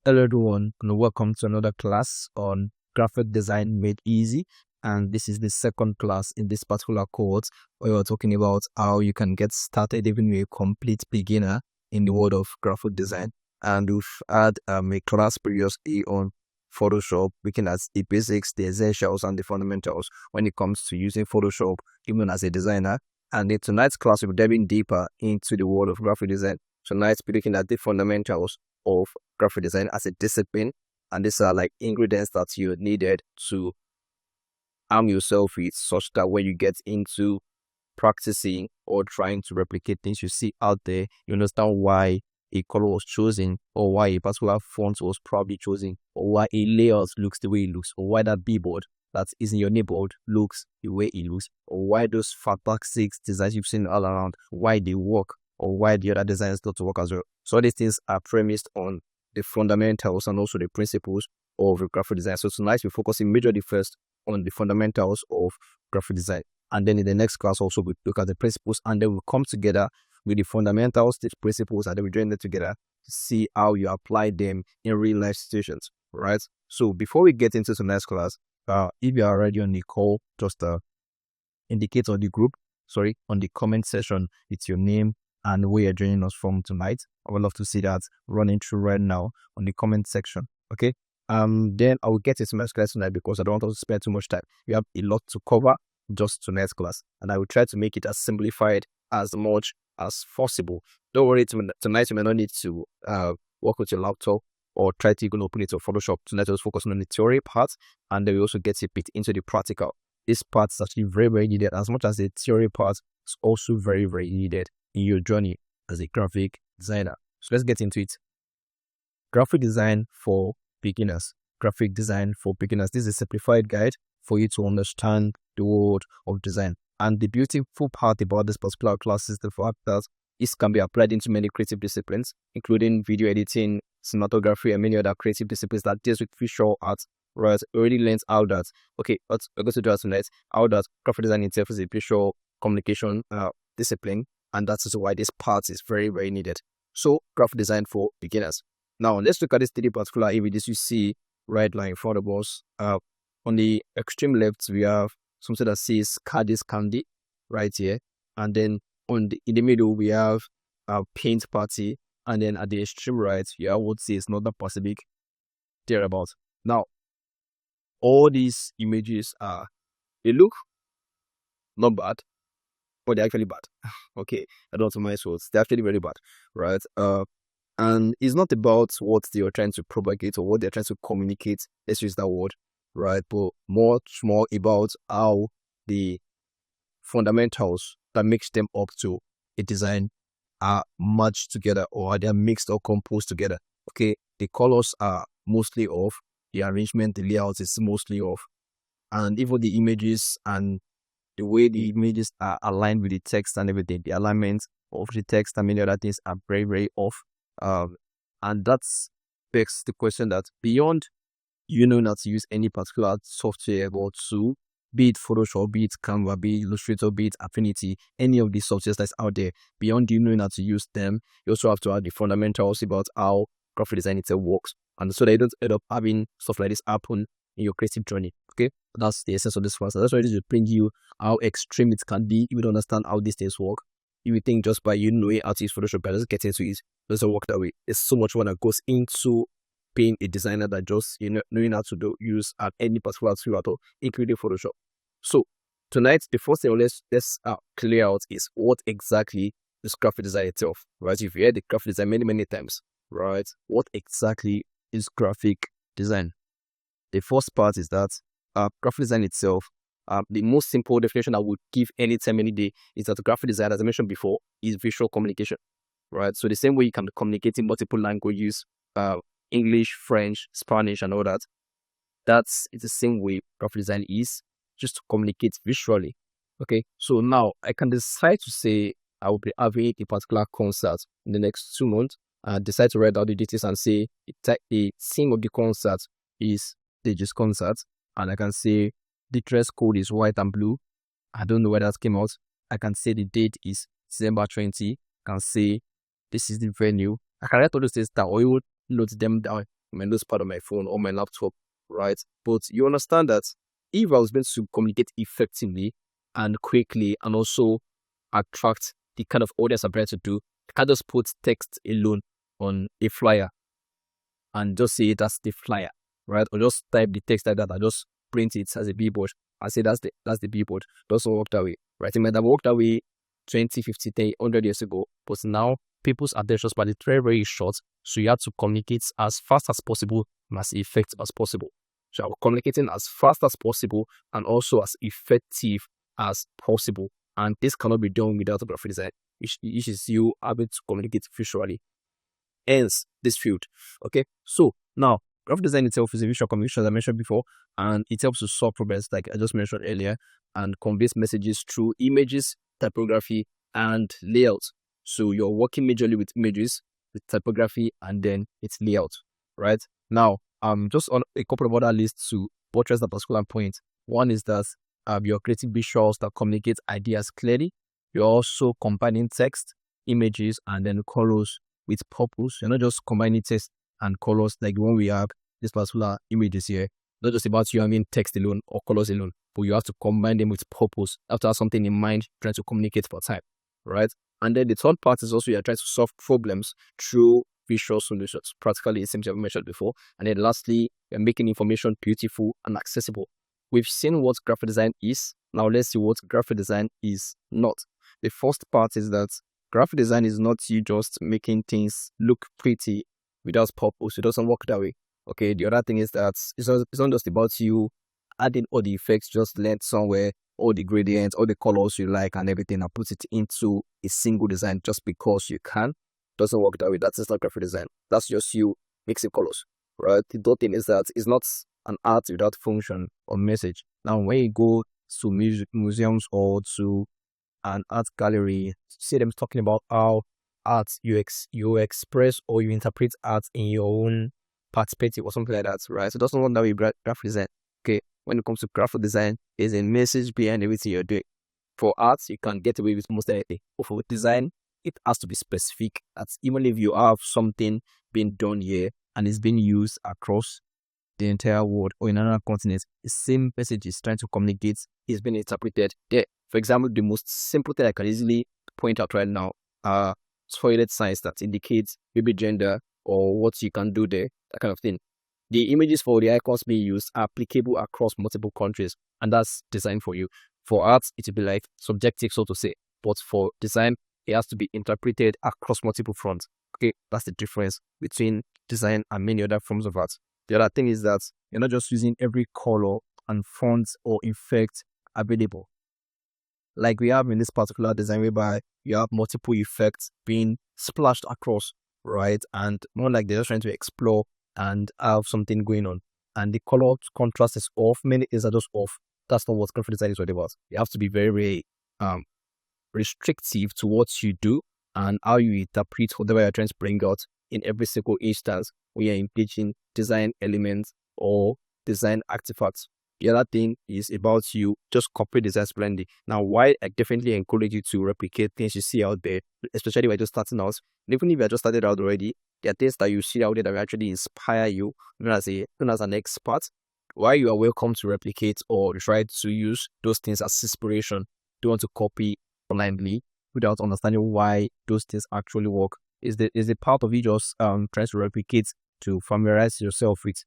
Hello everyone, and welcome to another class on graphic design made easy. And this is the second class in this particular course where we're talking about how you can get started even with a complete beginner in the world of graphic design. And we've had a class previously on Photoshop, looking at the basics, the essentials, and the fundamentals when it comes to using Photoshop, even as a designer. And in tonight's class, we're diving deeper into the world of graphic design. Tonight, we're looking at the fundamentals of graphic design as a discipline, and these are like ingredients that you needed to arm yourself with, such that when you get into practicing or trying to replicate things you see out there, you understand why a color was chosen, or why a particular font was probably chosen, or why a layout looks the way it looks, or why that billboard that is in your neighborhood looks the way it looks, or why those fantastic designs you've seen all around, why they work, or why the other designs don't work as well. So all these things are premised on the fundamentals and also the principles of graphic design. So tonight we're focusing majorly first on the fundamentals of graphic design, and then in the next class also we look at the principles, and then we'll come together with the fundamentals, the principles, and then we join them together to see how you apply them in real life situations. Right. So before we get into the next class, if you are already on the call, just indicate on the group, on the comment section, it's your name and where you're joining us from tonight. I would love to see that running through right now on the comment section. Okay. Then I will get into my class tonight because I don't want to spend too much time. We have a lot to cover just tonight's class, and I will try to make it as simplified as much as possible. Don't worry, tonight you may not need to work with your laptop or try to even open it to Photoshop. Tonight we'll focus on the theory part, and then we also get a bit into the practical. This part is actually very, very needed, as much as the theory part is also very, very needed in your journey as a graphic designer. So let's get into it. Graphic design for beginners. Graphic design for beginners. This is a simplified guide for you to understand the world of design. And the beautiful part about this particular class is the fact that this can be applied into many creative disciplines, including video editing, cinematography, and many other creative disciplines that deals with visual art. Right, already learned how that. Okay, we're going to do that tonight. How that graphic design itself is a visual communication discipline, and that's also why this part is very, very needed. So, graphic design for beginners. Now, let's look at this 3D particular images you see right now in front of us. On the extreme left, we have something that says Cadiz Candy right here, and then in the middle we have a paint party, and then at the extreme right, you have what says Northern Pacific thereabouts. Now, all these images they look not bad, but they're actually bad. Okay, I don't know my words. They're actually very bad, right? And it's not about what they are trying to propagate or what they're trying to communicate. Let's use that word, right? But much more about how the fundamentals that makes them up to a design are merged together, or they're mixed or composed together. Okay, the colors are mostly off, the arrangement, the layout is mostly off, and even the images and the way the images are aligned with the text and everything, the alignment of the text and many other things are very, very off. And that's begs the question that beyond you know not to use any particular software or tool, be it Photoshop, be it Canva, be it Illustrator, be it Affinity, any of these softwares that's out there, beyond you knowing how to use them, you also have to have the fundamentals about how graphic design itself works, and so that you don't end up having stuff like this happen in your creative journey. Okay, that's the essence of this class. That's why this will bring you how extreme it can be if you don't understand how these things work. You would think just by you knowing how to use Photoshop, but just get into it, doesn't work that way. There's so much more that goes into being a designer that just knowing how to use any particular tool at all, including Photoshop. So tonight, the first thing let's clear out is what exactly is graphic design itself. Right? You've heard the graphic design many times, right? What exactly is graphic design? The first part is that graphic design itself, the most simple definition I would give anytime, any day, is that graphic design, as I mentioned before, is visual communication, right? So the same way you can communicate in multiple languages, English, French, Spanish, and all that, it's the same way graphic design is, just to communicate visually. Okay, so now I can decide to say I will be having a particular concert in the next 2 months, and decide to write out the details and say the theme of the concert is Stages Concert, and I can say the dress code is white and blue. I don't know where that came out. I can say the date is December 20. I can say this is the venue. I can write all those things down, or you would note them down I might lose part of my phone or my laptop, right? But you understand that if I was going to communicate effectively and quickly and also attract the kind of audience I'm trying to do, I can't just put text alone on a flyer and just say it as the flyer, right? Or just type the text like that and just print it as a billboard and say that's the billboard. It doesn't work that way, right? It might have worked that way 20, 50, 10, 100 years ago, but now people's attention span is very, very short. So you have to communicate as fast as possible and as effective as possible. So communicating as fast as possible and also as effective as possible. And this cannot be done without a graphic design, which is you having to communicate visually. Hence, this field. Okay, so now graphic design itself is a visual communication, as I mentioned before, and it helps to solve problems like I just mentioned earlier and conveys messages through images, typography, and layout. So you're working majorly with images, with typography, and then its layout, right? Now, just on a couple of other lists to buttress that particular point. One is that you're creating visuals that communicate ideas clearly. You're also combining text, images, and then colors with purpose. You're not just combining text and colors like the one we have, this particular images here. Not just about you having text alone or colors alone, but you have to combine them with purpose. You have to have something in mind trying to communicate for time, right? And then the third part is also you're trying to solve problems through visual solutions. Practically, it seems I've mentioned before. And then lastly, you're making information beautiful and accessible. We've seen what graphic design is. Now let's see what graphic design is not. The first part is that graphic design is not you just making things look pretty without purpose. It doesn't work that way. Okay, the other thing is that it's not just about you adding all the effects, just land somewhere, all the gradients, all the colors you like and everything, and put it into a single design just because you can. Doesn't work that way. That's not graphic design. That's just you mixing colors, right? The third thing is that it's not an art without function or message. Now, when you go to museums or to an art gallery, see them talking about how art you express or you interpret art in your own perspective or something like that, right? So it doesn't work that way. Graphic design. Okay, when it comes to graphic design, there's a message behind everything you're doing. For art, you can get away with most anything. But for design, it has to be specific. That's even if you have something being done here and it's being used across the entire world or in another continent, the same message is trying to communicate is being interpreted there. For example, the most simple thing I can easily point out right now are toilet signs that indicates baby gender or what you can do there, that kind of thing. The images for the icons being used are applicable across multiple countries, and that's designed for you. For art, it will be like subjective, so to say, but for design, it has to be interpreted across multiple fronts. Okay, that's the difference between design and many other forms of art. The other thing is that you're not just using every color and font or effect available. Like we have in this particular design whereby you have multiple effects being splashed across, right? And more like they're just trying to explore and have something going on. And the color contrast is off. Many things are just off. That's not what graphic design is all about. You have to be very, very restrictive to what you do and how you interpret whatever you're trying to bring out in every single instance when you're engaging design elements or design artifacts. The other thing is about you just copy designs blindly. Now, why I definitely encourage you to replicate things you see out there, especially when you're just starting out. And even if you're just started out already, there are things that you see out there that will actually inspire you, even as an expert. While you are welcome to replicate or try to use those things as inspiration, don't want to copy blindly without understanding why those things actually work. Is the part of you just trying to replicate to familiarize yourself with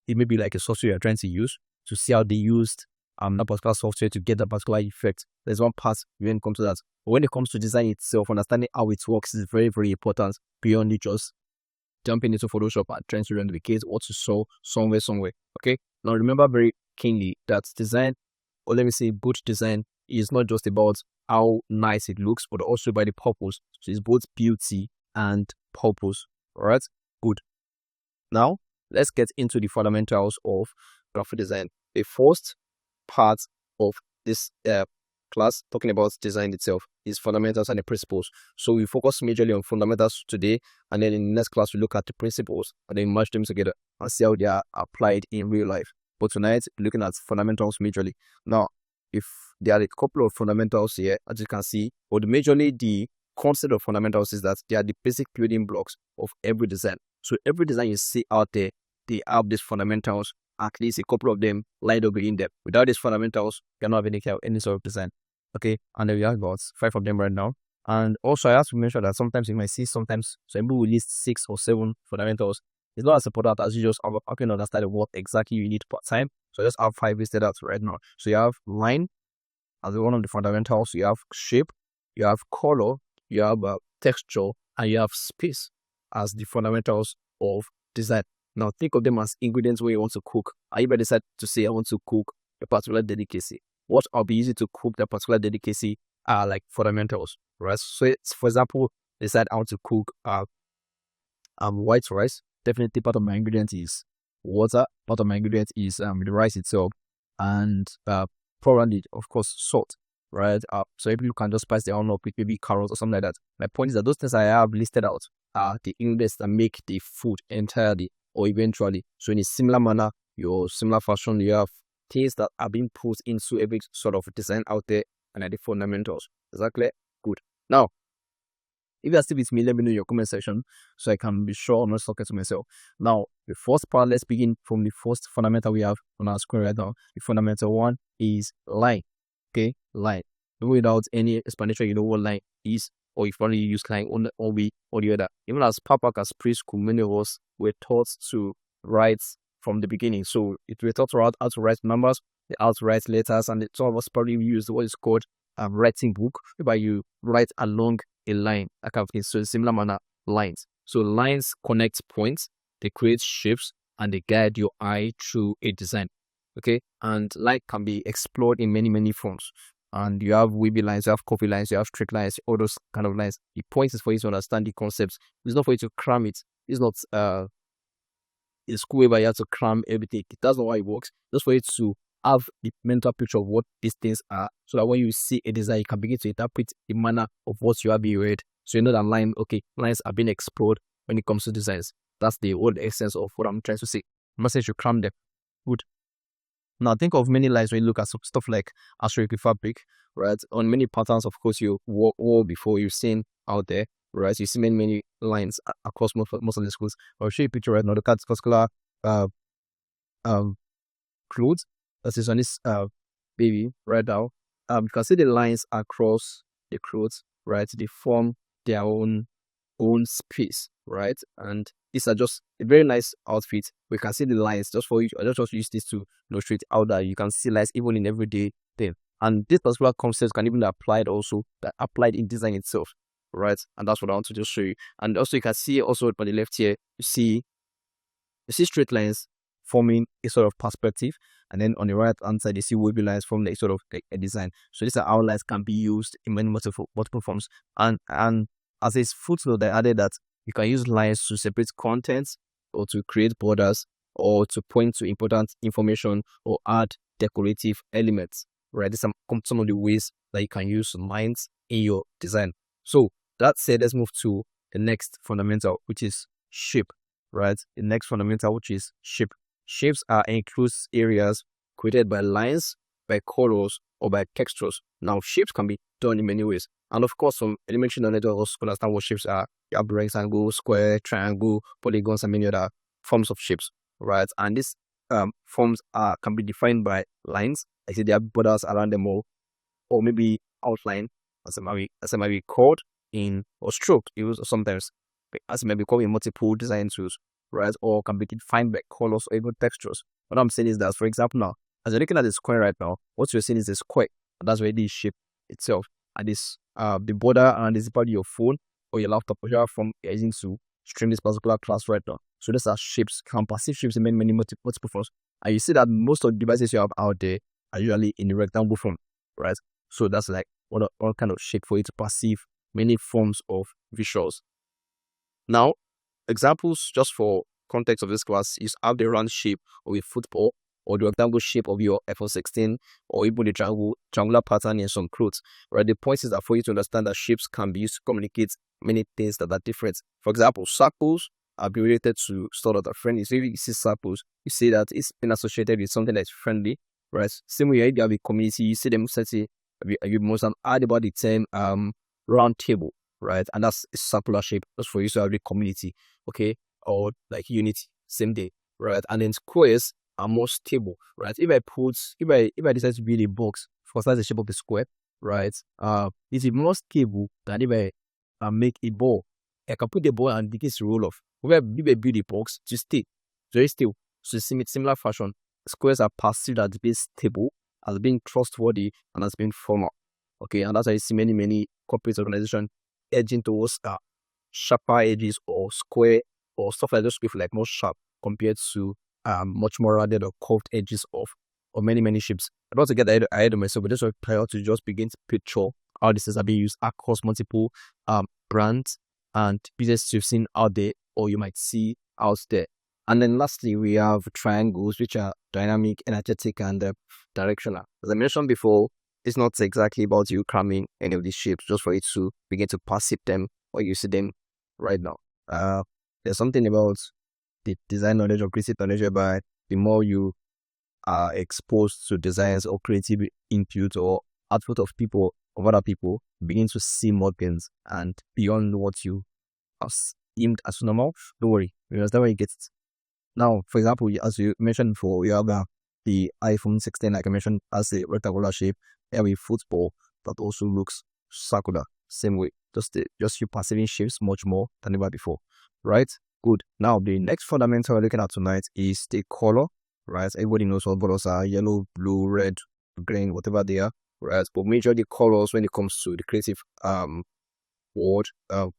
it may be like a software you're trying to use to see how they used that particular software to get that particular effect. There's one part when it comes to that. But when it comes to design itself, understanding how it works is very, very important beyond just jumping into Photoshop and trying to replicate what you saw somewhere. Okay? Now remember very keenly that design, or let me say both design, is not just about how nice it looks, but also by the purpose. So it's both beauty and purpose. Alright? Good. Now, let's get into the fundamentals of graphic design. The first part of this class, talking about design itself, is fundamentals and the principles. So we focus majorly on fundamentals today, and then in the next class we look at the principles and then merge them together and see how they are applied in real life. But tonight, we're looking at fundamentals majorly. Now, if there are a couple of fundamentals here, as you can see, but majorly the concept of fundamentals is that they are the basic building blocks of every design. So every design you see out there, they have these fundamentals, at least a couple of them lined up in them. Without these fundamentals, you cannot have any sort of design. Okay, and there we have about 5 of them right now. And also I have to mention that sometimes you might see some people will list 6 or 7 fundamentals. It's not as important as you just understand what exactly you need part time. So I just have 5 listed out right now. So you have line as one of the fundamentals, you have shape, you have color, you have texture, and you have space as the fundamentals of design. Now think of them as ingredients when you want to cook. And if I decide to say I want to cook a particular delicacy, what I'll be using to cook that particular delicacy are like fundamentals, right? So for example, decide I want to cook white rice. Definitely part of my ingredient is water, part of my ingredient is the rice itself, and probably of course salt, right? So if you can just spice their own up with maybe carrots or something like that. My point is that those things I have listed out are the ingredients that make the food entirely or eventually. So in a similar manner, your similar fashion, you have things that are being put into every sort of design out there and are the fundamentals. Is that clear? Good. Now, if you are still with me, let me know in your comment section so I can be sure I'm not talking to myself. Now, the first part, let's begin from the first fundamental we have on our screen right now. The fundamental one is line. Okay, line. Without any explanation, you know what line is, or if only you use line on the other. Even as Papa as preschool, many of us were taught to write from the beginning. So it were taught how to write numbers, how to write letters, and some of us probably use what is called a writing book, whereby you write along a line, that kind of thing. So in similar manner, lines. So lines connect points, they create shapes, and they guide your eye through a design. Okay, and line can be explored in many forms. And you have wavy lines, you have curvy lines, you have straight lines, all those kind of lines. The point is for you to understand the concepts. It's not for you to cram it. It's not a school where you have to cram everything. That's not how it works. Just for you to have the mental picture of what these things are, so that when you see a design, you can begin to interpret the manner of what you are being read. So you know that lines are being explored when it comes to designs. That's the whole essence of what I'm trying to say. I'm not saying you cram them. Good. Now think of many lines when you look at some stuff like astrological fabric, right? On many patterns, of course, you all before you've seen out there, right? You see many lines across most of the schools. I'll show you a picture right now. Look at particular clothes that is on this baby right now. You can see the lines across the clothes, right? They form their own space, right? And these are just a very nice outfit. We can see the lines just for you. I just use this to illustrate how that you can see lines even in everyday thing. And this particular concept can even be applied in design itself, right? And that's what I want to just show you. And also you can see also on the left here, you see straight lines forming a sort of perspective, and then on the right hand side you see wavy lines from like sort of like a design. So these are how lines can be used in many multiple forms. And as a footnote, I added that you can use lines to separate contents, or to create borders, or to point to important information, or add decorative elements, right? These are some of the ways that you can use lines in your design. So that said, let's move to the next fundamental, which is shape, right? The next fundamental, which is shape. Shapes are enclosed areas created by lines, by colors, or by textures. Now, shapes can be done in many ways. And of course, from elementary knowledge, also understand what shapes are. You have rectangle, square, triangle, polygons, and many other forms of shapes, right? And these forms can be defined by lines. I say they have borders around them all, or maybe outline, as it might be called in, or stroke used sometimes, as it might be called in multiple design tools, right? Or can be defined by colors or even textures. What I'm saying is that, for example, now, as you're looking at the square right now, what you're seeing is the square, and that's where the shape itself. And this the border, and this is part of your phone or your laptop, or your phone you're using to stream this particular class right now. So these are shapes, can perceive shapes in many multiple forms. And you see that most of the devices you have out there are usually in the rectangle form, right? So that's like one kind of shape for you to perceive many forms of visuals. Now, examples just for context of this class is have the round shape of a football, or the rectangle shape of your iPhone 16, or even the triangular pattern in some clothes, right? The point is that for you to understand that shapes can be used to communicate many things that are different. For example, circles are related to stuff that are friendly. So if you see circles, you see that it's been associated with something that's friendly, right? Same way, if you have a community, you see them say, you must have heard about the term round table, right? And that's a circular shape, just for you to have the community, okay, or like unity, same day, right? And then squares are more stable, right? If I decide to build a box, of course that's the shape of the square, right? It's more stable than if I make a ball. I can put the ball and begin to roll off. If I build a box to stay, very still. So similar fashion, squares are perceived as being stable, as being trustworthy, and as being formal. Okay, and that's why you see many corporate organizations edging towards sharper edges or square or stuff like this, with like more sharp compared to much more rounded or curved edges of many shapes. I don't want to get ahead of myself, but just try to just begin to picture how this is being used across multiple brands and businesses you've seen out there or you might see out there. And then lastly, we have triangles, which are dynamic, energetic, and directional. As I mentioned before, it's not exactly about you cramming any of these shapes, just for you to begin to perceive them or you see them right now. There's something about the design knowledge or creative knowledge whereby the more you are exposed to designs or creative input or output of other people, begin to see more things and beyond what you have deemed as normal. Don't worry, because that's where you get it. Now, for example, as you mentioned before, we have the iPhone 16, like I mentioned, as a rectangular shape. Have a football that also looks circular, same way. Just you perceiving shapes much more than ever before, right? Good. Now, the next fundamental we're looking at tonight is the color, right? Everybody knows what colors are: yellow, blue, red, green, whatever they are, right? But majorly colors, when it comes to the creative world,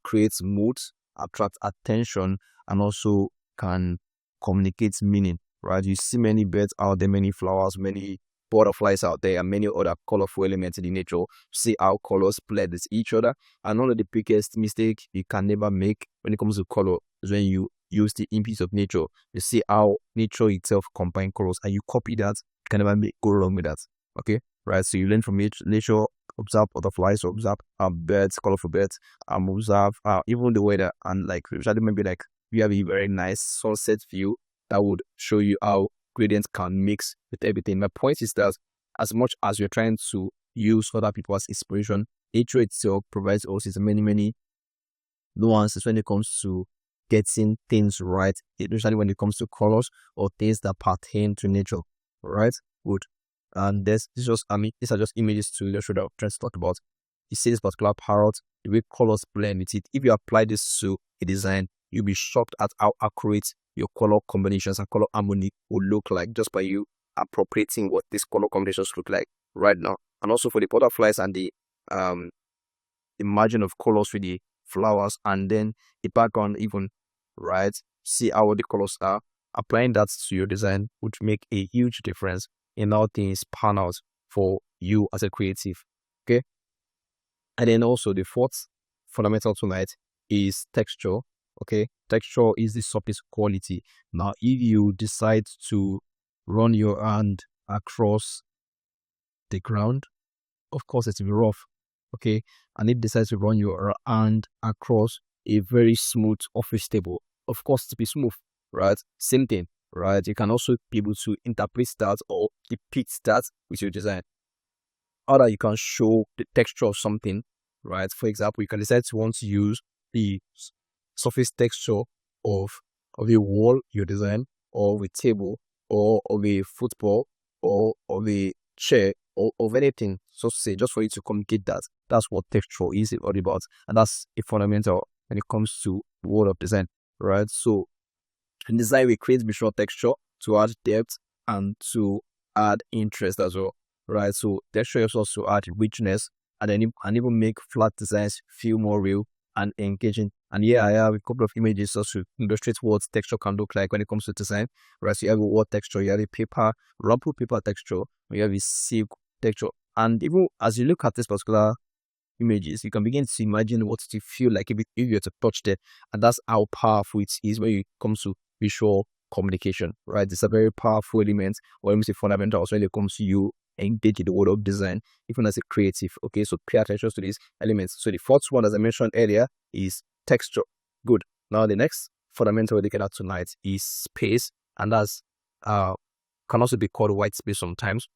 creates moods, attracts attention, and also can communicate meaning, right? You see many birds out there, many flowers, many butterflies out there, and many other colorful elements in the nature. See how colors blend with each other. And one of the biggest mistake you can never make when it comes to color is when you use the inputs of nature. You see how nature itself combines colors, and you copy that. You can never go wrong with that. Okay, right? So you learn from nature, observe butterflies, observe birds, colorful birds, observe even the weather, and like usually maybe like you have a very nice sunset view that would show you how gradients can mix with everything. My point is that as much as you're trying to use other people as inspiration, nature itself provides us many nuances when it comes to getting things right, especially when it comes to colors or things that pertain to nature. Right? Good. And these are just images to illustrate what I'm trying to talk about. You see this particular parrot, the way colors blend with it. If you apply this to a design, you'll be shocked at how accurate your color combinations and color harmony will look like just by you appropriating what these color combinations look like right now. And also for the butterflies and the margin of colors with the flowers and then the background even, right? See how the colors are. Applying that to your design would make a huge difference in how things pan out for you as a creative. Okay. And then also the fourth fundamental tonight is texture. Okay, texture is the surface quality. Now, if you decide to run your hand across the ground, of course it will be rough. Okay, and if you decide to run your hand across a very smooth office table, of course it will be smooth, right? Same thing, right? You can also be able to interpret that or depict that with your design. Or you can show the texture of something, right? For example, you can decide to want to use the surface texture of a wall you design, or of a table, or of a football, or of a chair, or of anything, so to say, just for you to communicate that. That's what texture is all about, and that's a fundamental when it comes to the world of design, right? So in design, we create visual texture to add depth and to add interest as well, right? So texture is also add richness and even make flat designs feel more real and engaging. And yeah, I have a couple of images just to illustrate what texture can look like when it comes to design. Right, so you have a word texture, you have a paper, rumpled paper texture, you have a silk texture. And even as you look at this particular images, you can begin to imagine what it feel like if you were to touch it. And that's how powerful it is when it comes to visual communication, right? It's a very powerful element, or let me say fundamentals when it comes to you engage in the world of design, even as a creative. Okay, so pay attention to these elements. So the fourth one, as I mentioned earlier, is texture. Good. Now the next fundamental we're looking at tonight is space, and that's can also be called white space sometimes.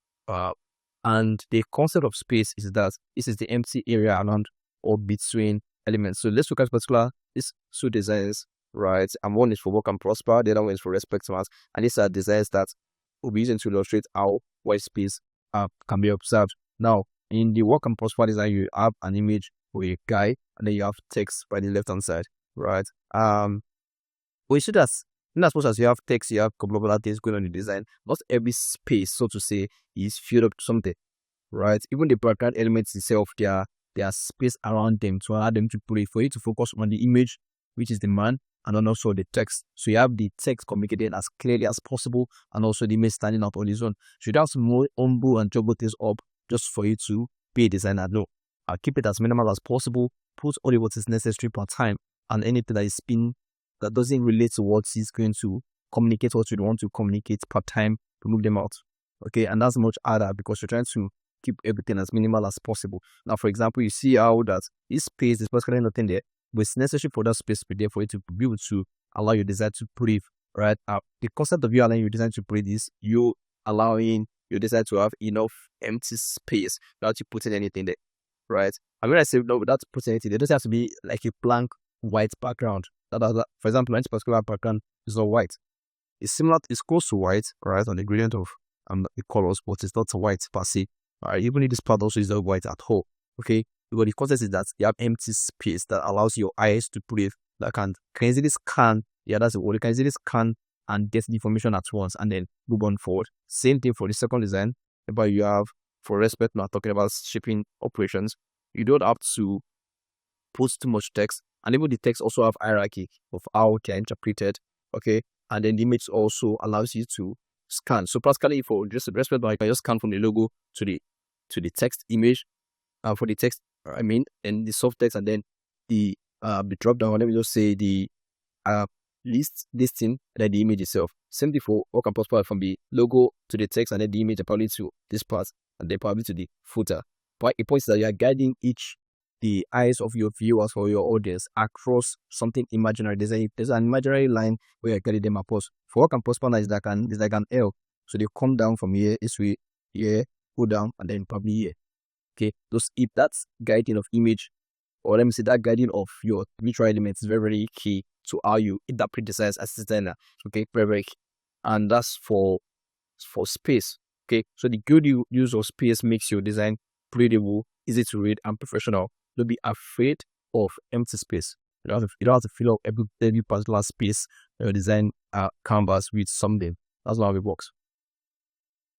And the concept of space is that this is the empty area around or between elements. So let's look at particular these two designs, right? And one is for Work and Prosper, the other one is for Respect Mass. And these are designs that we'll be using to illustrate how white space can be observed. Now, in the Work and Prosper design, you have an image with a guy, and then you have text by the left hand side, right? We see that in as much as you have text, you have a couple of other things going on in the design. Not every space, so to say, is filled up to something, right? Even the background elements itself, there are space around them to allow them to play, for you to focus on the image, which is the man, and then also the text. So you have the text communicated as clearly as possible, and also the image standing up on its own. So you have some more humble and jumble things up just for you to be a designer. No, I'll keep it as minimal as possible. Put only what is necessary per time, and anything that is spin that doesn't relate to what is going to communicate what you want to communicate per time, to move them out. Okay, and that's much harder because you're trying to keep everything as minimal as possible. Now, for example, you see how that this space is basically nothing there, but it's necessary for that space to be there for you to be able to allow your design to breathe, right? The concept of you allowing your design to breathe is you allowing your design to have enough empty space without you putting anything there, right? And when I say no, without putting anything, there doesn't have to be like a blank white background. For example, this particular background is not white. It's similar, it's close to white, right, on the gradient of the colors, but it's not white per se. Alright, even if this part also is not white at all. Okay, but the concept is that you have empty space that allows your eyes to breathe, that can easily scan. Yeah, that's the word. You can easily scan and get the information at once and then move on forward. Same thing for the second design, but you have for Respect, not talking about shipping operations. You don't have to put too much text, and even the text also have hierarchy of how they are interpreted. Okay, and then the image also allows you to scan. So practically for just Respect, you can just scan from the logo to the text image. For the text, I mean, and the soft text, and then the drop down. Let me just say the listing, and then the image itself. Same thing for Work and Prosper, from the logo to the text, and then the image, probably to this part, and then probably to the footer. But the point is that you are guiding the eyes of your viewers or your audience across something imaginary. There's an imaginary line where you're guiding them across. For Work and Prosper, it's like an L. So they come down from here, this way, here, go down, and then probably here. Okay, if that's guiding of image, or let me say that guiding of your visual elements, is very, very key to how you interpret designs as a designer. Okay, very, very key. And that's for space. Okay, so the good use of space makes your design breathable, easy to read, and professional. Don't be afraid of empty space. You don't have to fill up every particular space your design canvas with something. That's not how it works.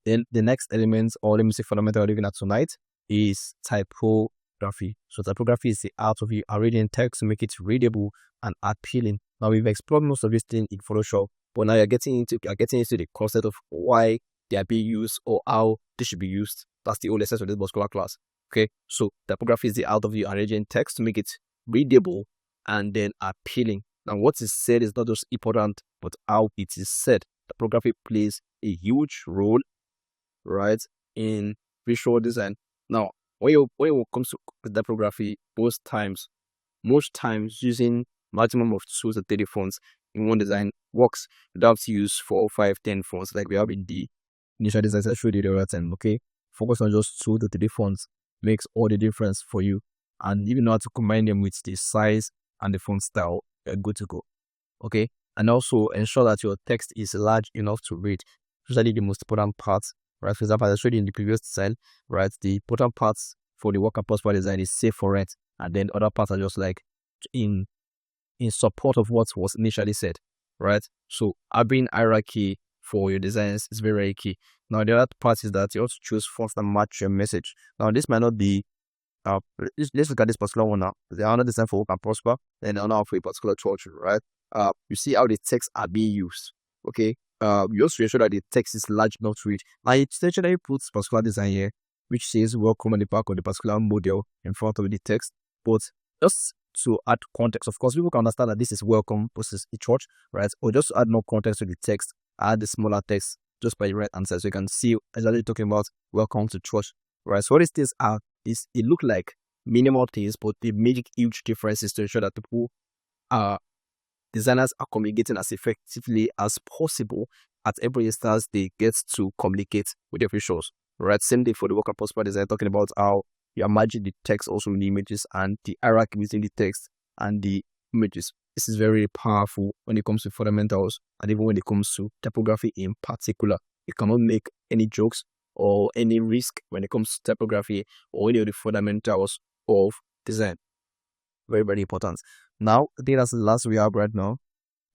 Then the next element, or let me say fundamental, we're looking at tonight, is typography. So typography is the art of you arranging text to make it readable and appealing. Now we've explored most of this thing in Photoshop, but now you're getting into the concept of why they are being used or how they should be used. That's the whole essence of this particular class. Okay, so typography is the art of you arranging text to make it readable and then appealing. Now what is said is not just important, but how it is said. Typography plays a huge role, right, in visual design. Now, when it comes to typography, most times using maximum of 2 to 30 fonts in one design works. You don't have to use 4, 5, 10 fonts like we have in the initial designs I showed you the other time. Okay, focus on just 2 to 3 fonts makes all the difference for you, and even know how to combine them with the size and the font style. You're good to go. Okay, and also ensure that your text is large enough to read, especially the most important parts. Right, for example, as I showed you in the previous design, right, the important parts for the Work and Prosper design is safe for rent, and then other parts are just like in support of what was initially said, right? So having hierarchy for your designs is very, very key. Now the other part is that you also choose fonts that match your message. Now this might not be let's look at this particular one now. The another design for Work and Prosper, then another for a particular church, right? You see how the texts are being used. Okay, you also ensure that the text is large enough to read. Now it essentially puts particular design here, which says welcome on the back of the particular model in front of the text. But just to add context, of course, people can understand that this is welcome versus a church, right? Or just to add more context to the text, add the smaller text just by the right answer, so you can see exactly talking about welcome to church, right? So what these things are is it look like minimal things, but they make huge differences to ensure that people designers are communicating as effectively as possible at every instance they get to communicate with their visuals, right? Same thing for the Work and Prosper design, talking about how You are merging the text also with the images and the hierarchy between the text and the images. This is very powerful when it comes to fundamentals and even when it comes to typography in particular. You cannot make any jokes or any risk when it comes to typography or any of the fundamentals of design. Very, very important. Now, I think that's the last we have right now.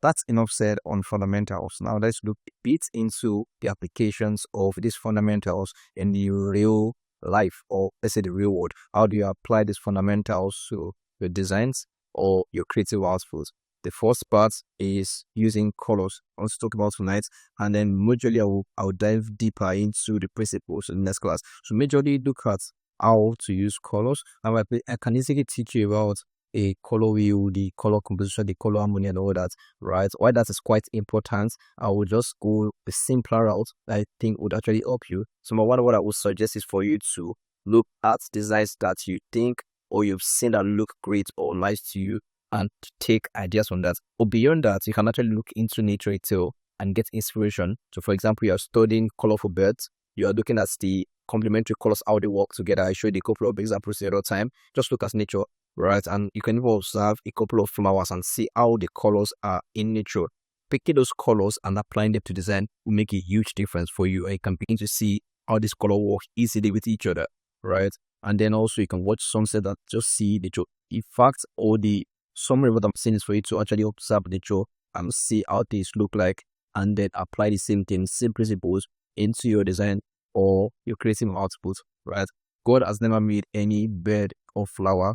That's enough said on fundamentals. Now, let's look a bit into the applications of these fundamentals in the real life, or let's say the real world. How do you apply these fundamentals to your designs or your creative outputs? The first part is using colors. I want to talk about tonight, and then majorly I will dive deeper into the principles in the next class. So majorly look at how to use colors. And I can easily teach you about a color wheel, the color composition, the color harmony, and all that, right? Why that is quite important, I will just go a simpler route that I think would actually help you. So number one, what I would suggest is for you to look at designs that you think or you've seen that look great or nice to you, and to take ideas from that. But beyond that, you can actually look into nature itself and get inspiration. So for example, you are studying colorful birds, you are looking at the complementary colors, how they work together. I showed you a couple of examples the other time. Just look at nature, right? And you can even observe a couple of flowers and see how the colors are in nature. Picking those colors and applying them to design will make a huge difference for you. And you can begin to see how this color work easily with each other, right? And then also you can watch sunset and just see nature. In fact, all the summary of what I'm saying is for you to actually observe nature and see how things look like, and then apply the same thing, same principles into your design or your creative output, right? God has never made any bird or flower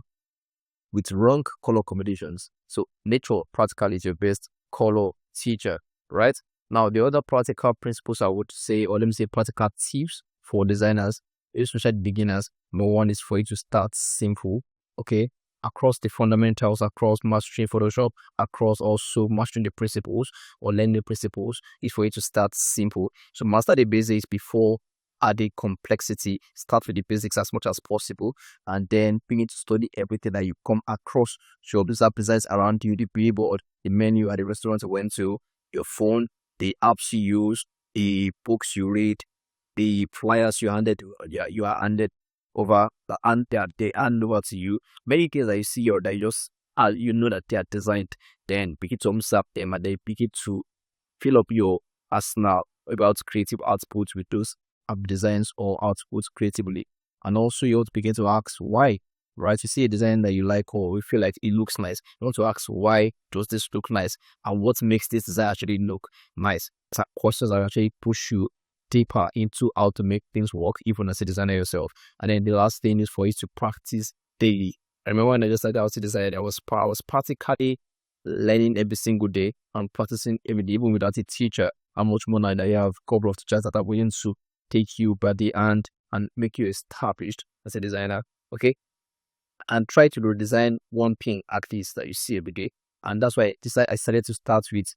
with wrong color combinations. So nature practically is your best color teacher, right? Now, the other practical principles I would say, or let me say practical tips for designers, especially beginners. Number one is for you to start simple, okay? Across the fundamentals, across mastering Photoshop, across also mastering the principles or learning the principles, is for you to start simple. So master the basics before adding complexity. Start with the basics as much as possible, and then begin to study everything that you come across. So observe designs around you, the billboard, the menu at the restaurant you went to, your phone, the apps you use, the books you read, the flyers you are handed over, and they hand over to you. Many things that you see or that you just you know that they are designed, then begin to observe them and then begin to fill up your arsenal about creative outputs with those designs or outputs creatively. And also you have to begin to ask why, right? You see a design that you like or you feel like it looks nice, you want to ask why does this look nice and what makes this design actually look nice. So questions that actually push you deeper into how to make things work even as a designer yourself. And then the last thing is for you to practice daily. I remember when I just started out to design, I was practically learning every single day and practicing every day, even without a teacher. How much more now that you have a couple of teachers that are willing to take you by the hand and make you established as a designer, okay? And try to redesign one thing at least that you see every day. And that's why I started to start with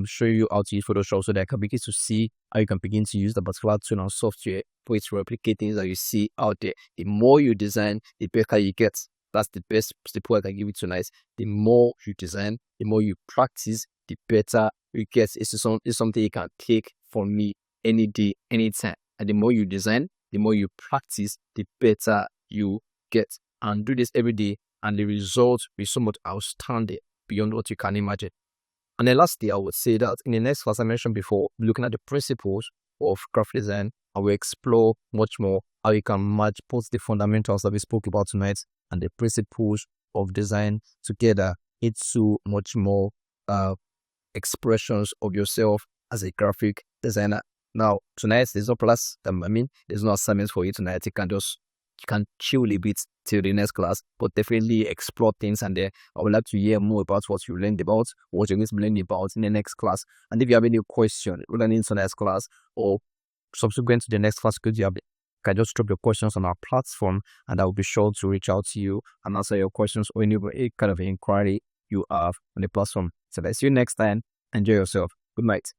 show you how to use Photoshop so that I can begin to see how you can begin to use the particular tool and software for it to replicate things that you see out there. The more you design, the better you get. That's the best step I can give you tonight. The more you design, the more you practice, the better you get. It's something you can take from me any day, anytime. And the more you design, the more you practice, the better you get. And do this every day, and the result will be somewhat outstanding beyond what you can imagine. And then lastly, I would say that in the next class I mentioned before, looking at the principles of graphic design, I will explore much more how you can match both the fundamentals that we spoke about tonight and the principles of design together into much more expressions of yourself as a graphic designer. Now, tonight there's no class. There's no assignments for you tonight. You can chill a bit till the next class, but definitely explore things. And I would like to hear more about what you learned about, what you're going to be learning about in the next class. And if you have any question regarding the next class or subsequent to the next class, you can just drop your questions on our platform, and I will be sure to reach out to you and answer your questions or any kind of inquiry you have on the platform. So let's see you next time. Enjoy yourself. Good night.